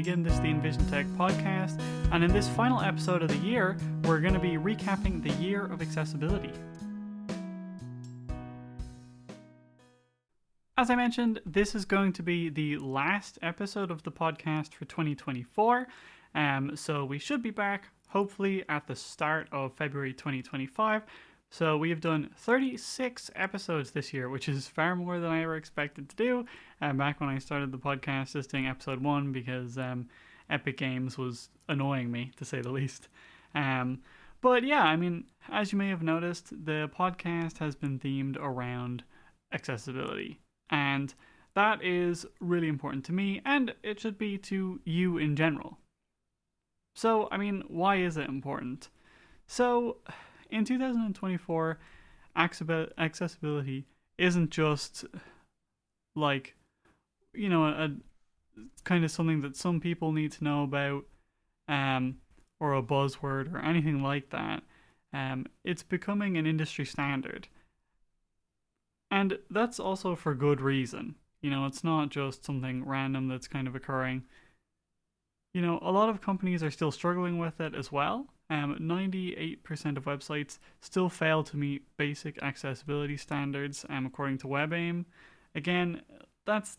Megan, this is the EnvisionTech Podcast, and in this final episode of the year, we're going to be recapping the year of accessibility. As I mentioned, this is going to be the last episode of the podcast for 2024, so we should be back, hopefully, at the start of February 2025. So we have done 36 episodes this year, which is far more than I ever expected to do. Back when I started the podcast, just doing episode 1 because Epic Games was annoying me, to say the least. But yeah, I mean, as you may have noticed, the podcast has been themed around accessibility. And that is really important to me, and it should be to you in general. So, I mean, why is it important? So, in 2024, accessibility isn't just like, a kind of something that some people need to know about, or a buzzword or anything like that. It's becoming an industry standard. And that's also for good reason. It's not just something random that's kind of occurring. A lot of companies are still struggling with it as well. 98% of websites still fail to meet basic accessibility standards, according to WebAIM. Again, that's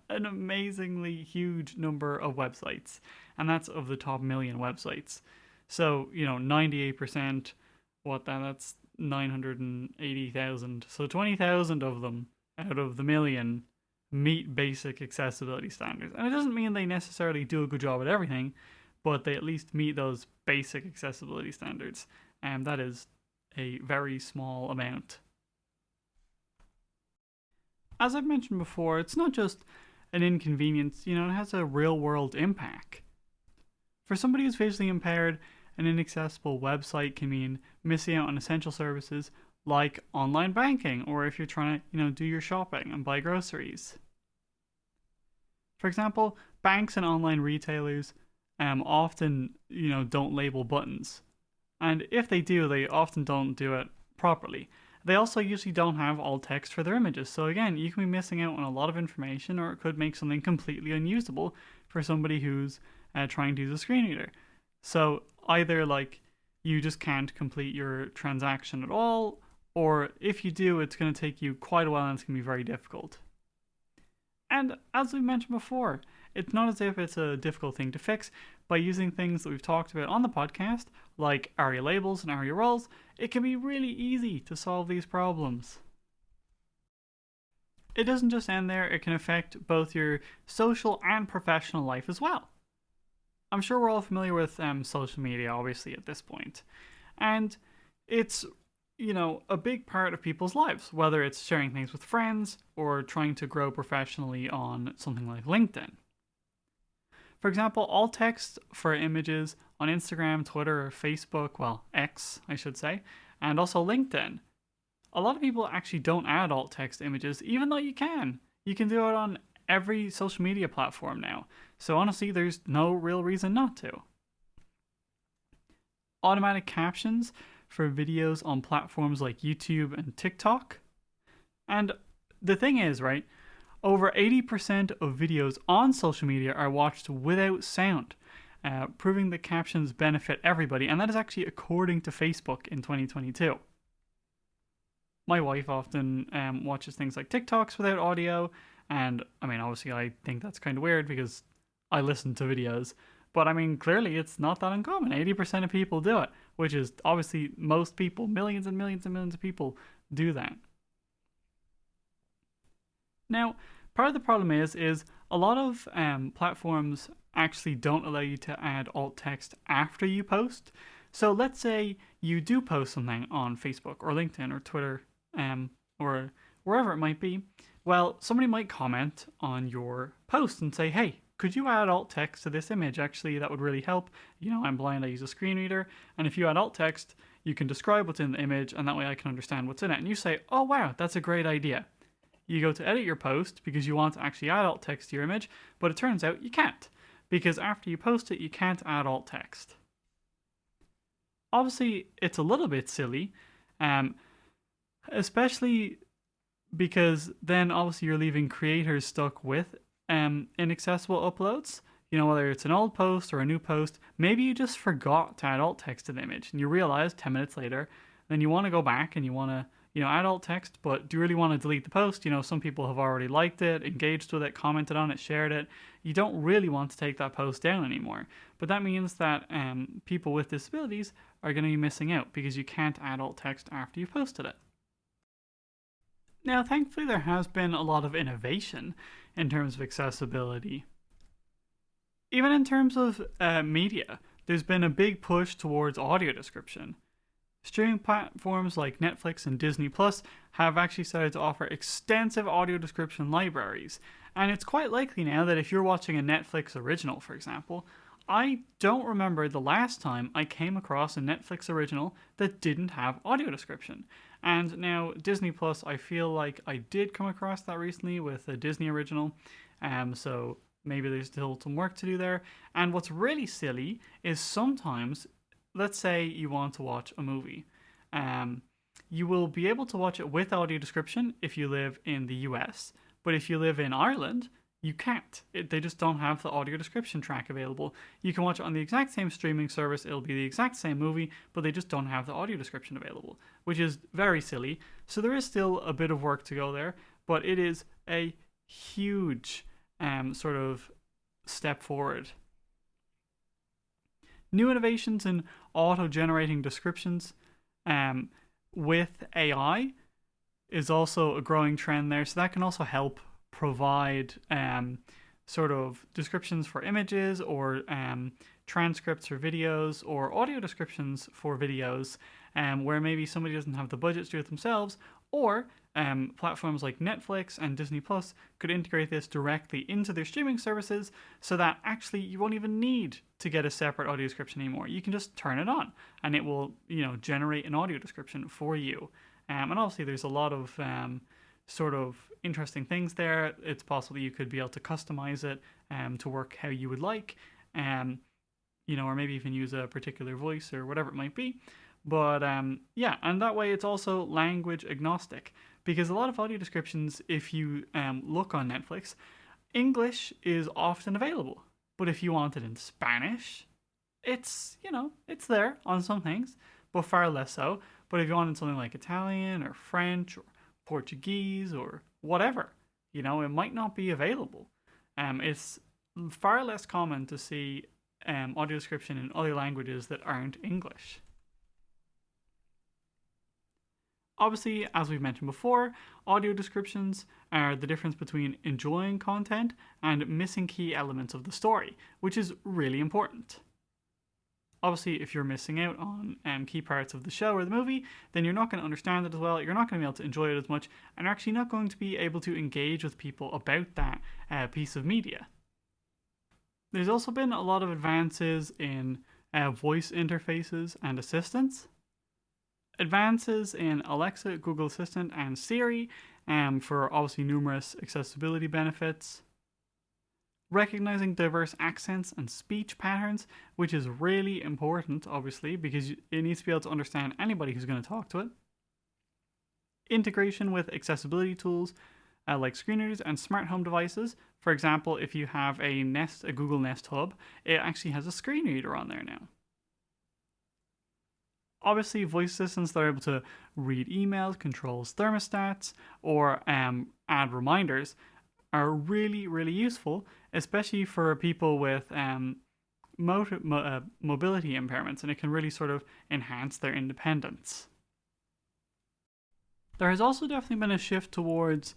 an amazingly huge number of websites, and that's of the top million websites. So, 98%, that's 980,000. So 20,000 of them out of the million meet basic accessibility standards. And it doesn't mean they necessarily do a good job at everything, but they at least meet those basic accessibility standards. And that is a very small amount. As I've mentioned before, it's not just an inconvenience, it has a real world impact. For somebody who's visually impaired, an inaccessible website can mean missing out on essential services like online banking, or if you're trying to, do your shopping and buy groceries. For example, banks and online retailers often, don't label buttons. And if they do, they often don't do it properly. They also usually don't have alt text for their images. So again, you can be missing out on a lot of information, or it could make something completely unusable for somebody who's trying to use a screen reader. So either you just can't complete your transaction at all, or if you do, it's going to take you quite a while and it's going to be very difficult. And as we mentioned before, it's not as if it's a difficult thing to fix. By using things that we've talked about on the podcast, like ARIA labels and ARIA roles, it can be really easy to solve these problems. It doesn't just end there, it can affect both your social and professional life as well. I'm sure we're all familiar with social media, obviously, at this point. And it's, a big part of people's lives, whether it's sharing things with friends or trying to grow professionally on something like LinkedIn. For example, alt text for images on Instagram, Twitter, or Facebook, well, X, I should say, and also LinkedIn. A lot of people actually don't add alt text images, even though you can. You can do it on every social media platform now. So honestly, there's no real reason not to. Automatic captions for videos on platforms like YouTube and TikTok. And the thing is, right, over 80% of videos on social media are watched without sound, proving that captions benefit everybody, and that is actually according to Facebook in 2022. My wife often watches things like TikToks without audio, and I mean, obviously I think that's kind of weird because I listen to videos, but I mean, clearly it's not that uncommon. 80% of people do it, which is obviously most people, millions and millions and millions of people do that. Now, part of the problem is a lot of platforms actually don't allow you to add alt text after you post. So let's say you do post something on Facebook or LinkedIn or Twitter or wherever it might be. Well, somebody might comment on your post and say, hey, could you add alt text to this image? Actually, that would really help. I'm blind, I use a screen reader. And if you add alt text, you can describe what's in the image, and that way I can understand what's in it. And you say, oh, wow, that's a great idea. You go to edit your post because you want to actually add alt text to your image, but it turns out you can't, because after you post it, you can't add alt text. Obviously, it's a little bit silly, especially because then obviously you're leaving creators stuck with inaccessible uploads. Whether it's an old post or a new post, maybe you just forgot to add alt text to the image and you realize 10 minutes later, then you want to go back and you want to, add alt text, but do you really want to delete the post? Some people have already liked it, engaged with it, commented on it, shared it. You don't really want to take that post down anymore. But that means that people with disabilities are going to be missing out because you can't add alt text after you've posted it. Now, thankfully, there has been a lot of innovation in terms of accessibility. Even in terms of media, there's been a big push towards audio description. Streaming platforms like Netflix and Disney Plus have actually started to offer extensive audio description libraries, and it's quite likely now that if you're watching a Netflix original, for example, I don't remember the last time I came across a Netflix original that didn't have audio description. And now Disney Plus, I feel like I did come across that recently with a Disney original, so maybe there's still some work to do there. And what's really silly is sometimes, let's say you want to watch a movie. You will be able to watch it with audio description if you live in the US, but if you live in Ireland, you can't. They just don't have the audio description track available. You can watch it on the exact same streaming service, it'll be the exact same movie, but they just don't have the audio description available, which is very silly. So there is still a bit of work to go there, but it is a huge sort of step forward. New innovations in auto-generating descriptions with AI is also a growing trend there, so that can also help provide sort of descriptions for images or transcripts for videos or audio descriptions for videos where maybe somebody doesn't have the budget to do it themselves, or platforms like Netflix and Disney Plus could integrate this directly into their streaming services so that actually you won't even need to get a separate audio description anymore. You can just turn it on and it will, generate an audio description for you. And obviously there's a lot of sort of interesting things there. It's possible you could be able to customize it to work how you would like, or maybe even use a particular voice or whatever it might be. But and that way it's also language agnostic, because a lot of audio descriptions, if you look on Netflix, English is often available. But if you want it in Spanish, it's there on some things, but far less so. But if you wanted something like Italian or French or Portuguese or whatever, it might not be available. It's far less common to see audio description in other languages that aren't English. Obviously, as we've mentioned before, audio descriptions are the difference between enjoying content and missing key elements of the story, which is really important. Obviously, if you're missing out on key parts of the show or the movie, then you're not going to understand it as well, you're not going to be able to enjoy it as much, and you're actually not going to be able to engage with people about that piece of media. There's also been a lot of advances in voice interfaces and assistants. Advances in Alexa, Google Assistant, and Siri for obviously numerous accessibility benefits. Recognizing diverse accents and speech patterns, which is really important, obviously, because it needs to be able to understand anybody who's going to talk to it. Integration with accessibility tools like screen readers and smart home devices. For example, if you have a Google Nest Hub, it actually has a screen reader on there now. Obviously, voice assistants that are able to read emails, controls thermostats, or add reminders are really, really useful, especially for people with mobility impairments, and it can really sort of enhance their independence. There has also definitely been a shift towards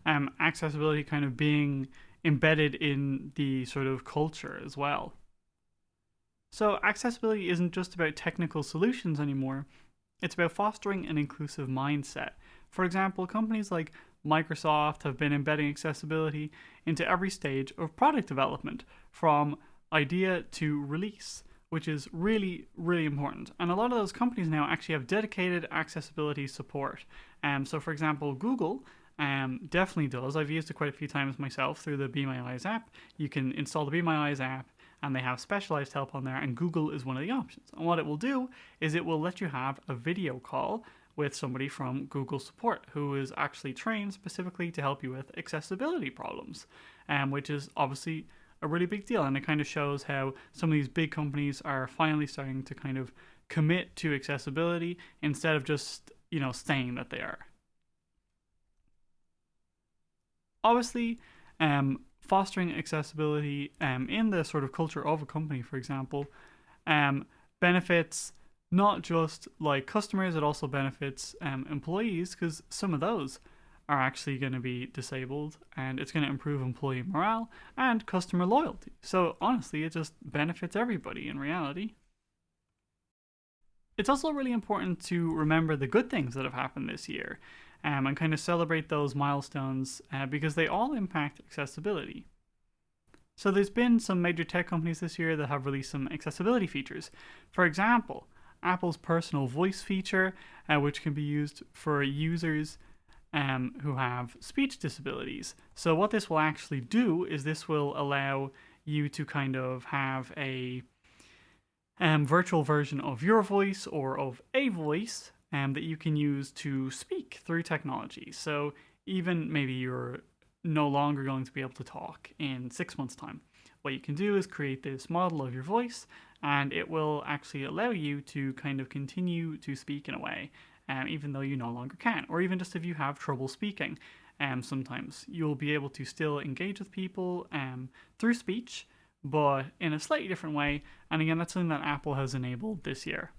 accessibility kind of being embedded in the sort of culture as well. So accessibility isn't just about technical solutions anymore, it's about fostering an inclusive mindset. For example, companies like Microsoft have been embedding accessibility into every stage of product development, from idea to release, which is really, really important. And a lot of those companies now actually have dedicated accessibility support. So for example, Google definitely does. I've used it quite a few times myself through the Be My Eyes app. You can install the Be My Eyes app, and they have specialized help on there, and Google is one of the options. And what it will do is it will let you have a video call with somebody from Google support who is actually trained specifically to help you with accessibility problems, which is obviously a really big deal, and it kind of shows how some of these big companies are finally starting to kind of commit to accessibility instead of just, saying that they are. Obviously, fostering accessibility in the sort of culture of a company, for example, benefits not just like customers, it also benefits employees, because some of those are actually going to be disabled, and it's going to improve employee morale and customer loyalty. So honestly, it just benefits everybody in reality. It's also really important to remember the good things that have happened this year, and kind of celebrate those milestones because they all impact accessibility. So there's been some major tech companies this year that have released some accessibility features. For example, Apple's personal voice feature, which can be used for users who have speech disabilities. So what this will actually do is this will allow you to kind of have a virtual version of your voice or of a voice that you can use to speak through technology. So even maybe you're no longer going to be able to talk in 6 months' time, what you can do is create this model of your voice, and it will actually allow you to kind of continue to speak in a way, even though you no longer can. Or even just if you have trouble speaking, sometimes you'll be able to still engage with people through speech, but in a slightly different way. And again, that's something that Apple has enabled this year.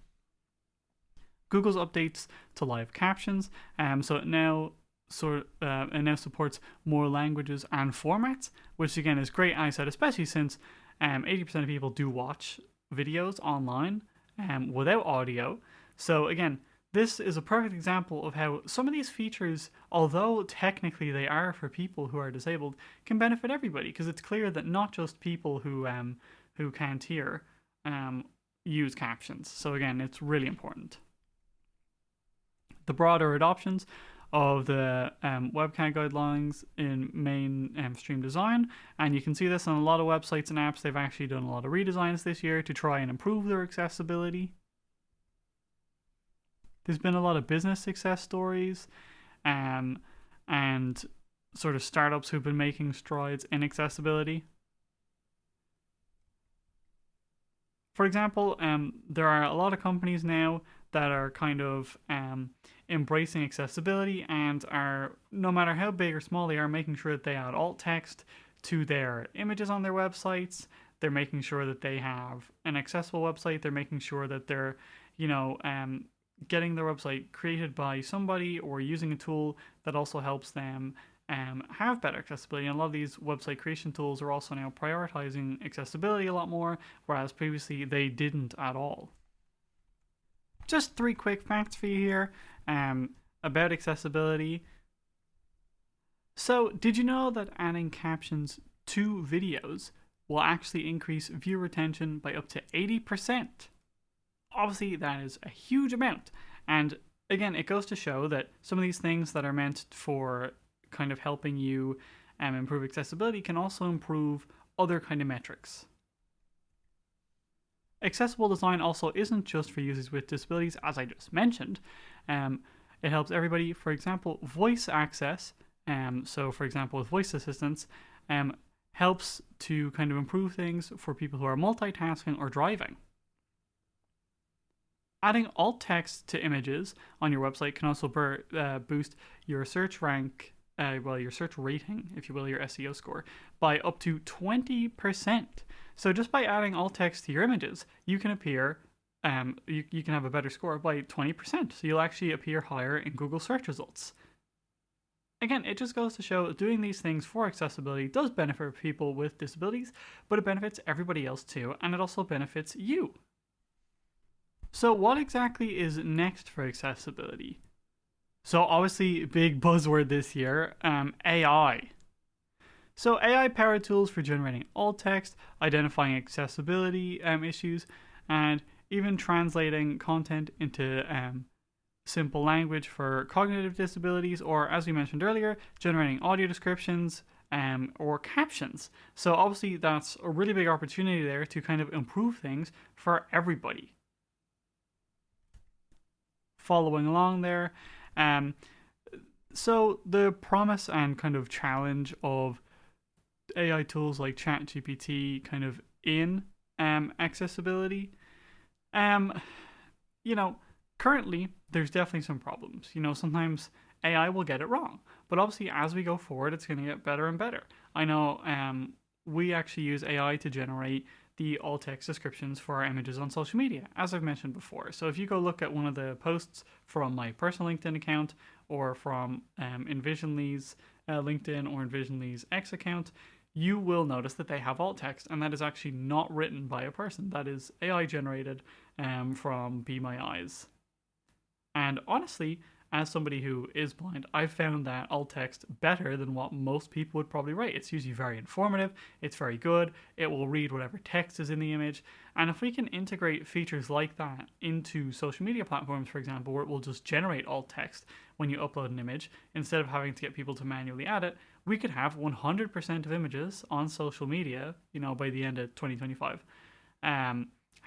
Google's updates to live captions, so it now supports more languages and formats, which again is great. I said especially since 80% of people do watch videos online without audio. So again, this is a perfect example of how some of these features, although technically they are for people who are disabled, can benefit everybody, because it's clear that not just people who can't hear use captions. So again, it's really important. The broader adoptions of the webcam guidelines in mainstream design, and you can see this on a lot of websites and apps. They've actually done a lot of redesigns this year to try and improve their accessibility. There's been a lot of business success stories and sort of startups who've been making strides in accessibility. For example, there are a lot of companies now that are kind of embracing accessibility and are, no matter how big or small they are, making sure that they add alt text to their images on their websites. They're making sure that they have an accessible website. They're making sure that they're, getting their website created by somebody or using a tool that also helps them have better accessibility. And a lot of these website creation tools are also now prioritizing accessibility a lot more, whereas previously they didn't at all. Just 3 quick facts for you here about accessibility. So, did you know that adding captions to videos will actually increase viewer retention by up to 80%? Obviously, that is a huge amount. And again, it goes to show that some of these things that are meant for kind of helping you improve accessibility can also improve other kind of metrics. Accessible design also isn't just for users with disabilities, as I just mentioned. It helps everybody. For example, voice access, so for example with voice assistants, helps to kind of improve things for people who are multitasking or driving. Adding alt text to images on your website can also boost your search rank, your search rating, if you will, your SEO score, by up to 20%. So just by adding alt text to your images, you can appear, you can have a better score by 20%. So you'll actually appear higher in Google search results. Again, it just goes to show doing these things for accessibility does benefit people with disabilities, but it benefits everybody else too, and it also benefits you. So what exactly is next for accessibility? So obviously, big buzzword this year, AI. So AI-powered tools for generating alt text, identifying accessibility issues, and even translating content into simple language for cognitive disabilities, or as we mentioned earlier, generating audio descriptions or captions. So obviously that's a really big opportunity there to kind of improve things for everybody. Following along there, so the promise and kind of challenge of AI tools like ChatGPT kind of in accessibility. Um, you know, Currently there's definitely some problems. Sometimes AI will get it wrong, but obviously as we go forward, it's going to get better and better. I know we actually use AI to generate the alt text descriptions for our images on social media, as I've mentioned before. So if you go look at one of the posts from my personal LinkedIn account or from EnvisionLee's LinkedIn or EnvisionLee's X account, you will notice that they have alt text, and that is actually not written by a person. That is AI generated from Be My Eyes. And honestly, as somebody who is blind, I've found that alt text better than what most people would probably write. It's usually very informative, it's very good, it will read whatever text is in the image. And if we can integrate features like that into social media platforms, for example, where it will just generate alt text when you upload an image, instead of having to get people to manually add it, we could have 100% of images on social media, by the end of 2025.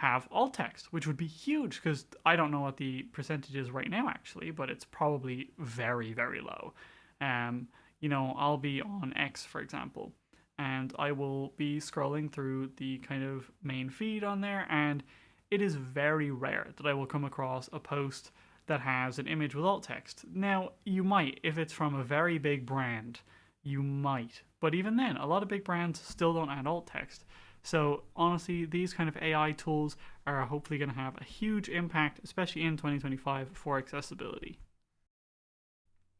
Have alt text, which would be huge, because I don't know what the percentage is right now actually, but it's probably very, very low. I'll be on X, for example, and I will be scrolling through the kind of main feed on there, and it is very rare that I will come across a post that has an image with alt text. Now, you might, if it's from a very big brand, you might, but even then, a lot of big brands still don't add alt text. So honestly, these kind of AI tools are hopefully going to have a huge impact, especially in 2025, for accessibility.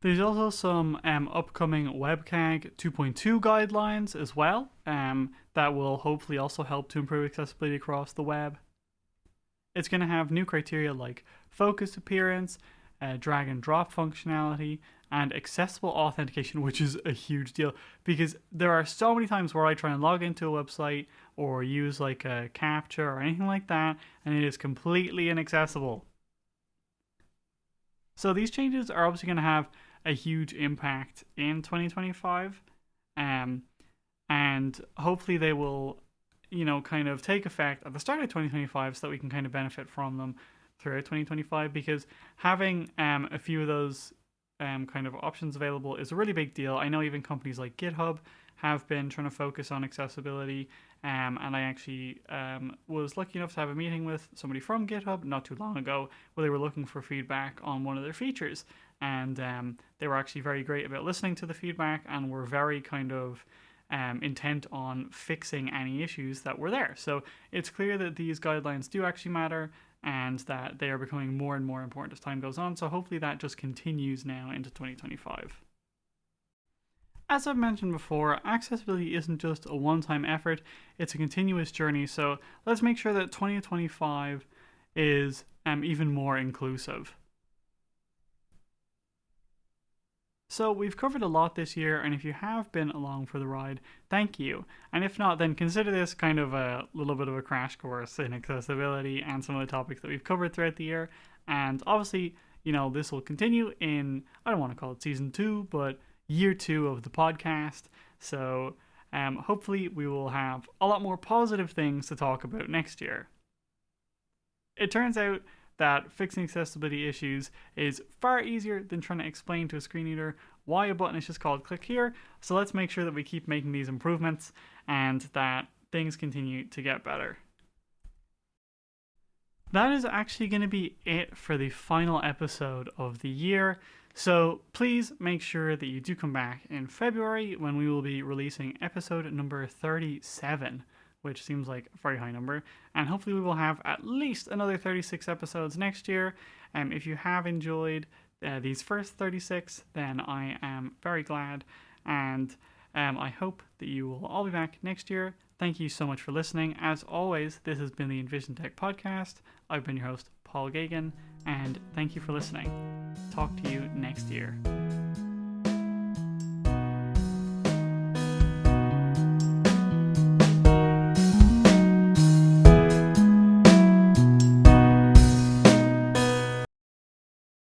There's also some upcoming WCAG 2.2 guidelines as well that will hopefully also help to improve accessibility across the web. It's going to have new criteria like focused appearance, drag and drop functionality, and accessible authentication, which is a huge deal, because there are so many times where I try and log into a website or use like a CAPTCHA or anything like that, and it is completely inaccessible. So these changes are obviously going to have a huge impact in 2025, and hopefully they will, kind of take effect at the start of 2025 so that we can kind of benefit from them throughout 2025, because having a few of those kind of options available is a really big deal. I know even companies like GitHub have been trying to focus on accessibility, and I actually was lucky enough to have a meeting with somebody from GitHub not too long ago where they were looking for feedback on one of their features, and they were actually very great about listening to the feedback and were very kind of intent on fixing any issues that were there. So it's clear that these guidelines do actually matter, and that they are becoming more and more important as time goes on. So hopefully that just continues now into 2025. As I've mentioned before, accessibility isn't just a one-time effort, it's a continuous journey. So let's make sure that 2025 is even more inclusive. So we've covered a lot this year, and if you have been along for the ride, thank you. And if not, then consider this kind of a little bit of a crash course in accessibility and some of the topics that we've covered throughout the year. And obviously, this will continue in, I don't want to call it season 2, but year 2 of the podcast. So hopefully we will have a lot more positive things to talk about next year. It turns out that fixing accessibility issues is far easier than trying to explain to a screen reader why a button is just called click here. So let's make sure that we keep making these improvements and that things continue to get better. That is actually going to be it for the final episode of the year. So please make sure that you do come back in February when we will be releasing episode number 37. Which seems like a very high number, and hopefully we will have at least another 36 episodes next year. If you have enjoyed these first 36, then I am very glad, and I hope that you will all be back next year. Thank you so much for listening. As always, this has been the EnvisionTech Podcast. I've been your host, Paul Gagan, and thank you for listening. Talk to you next year.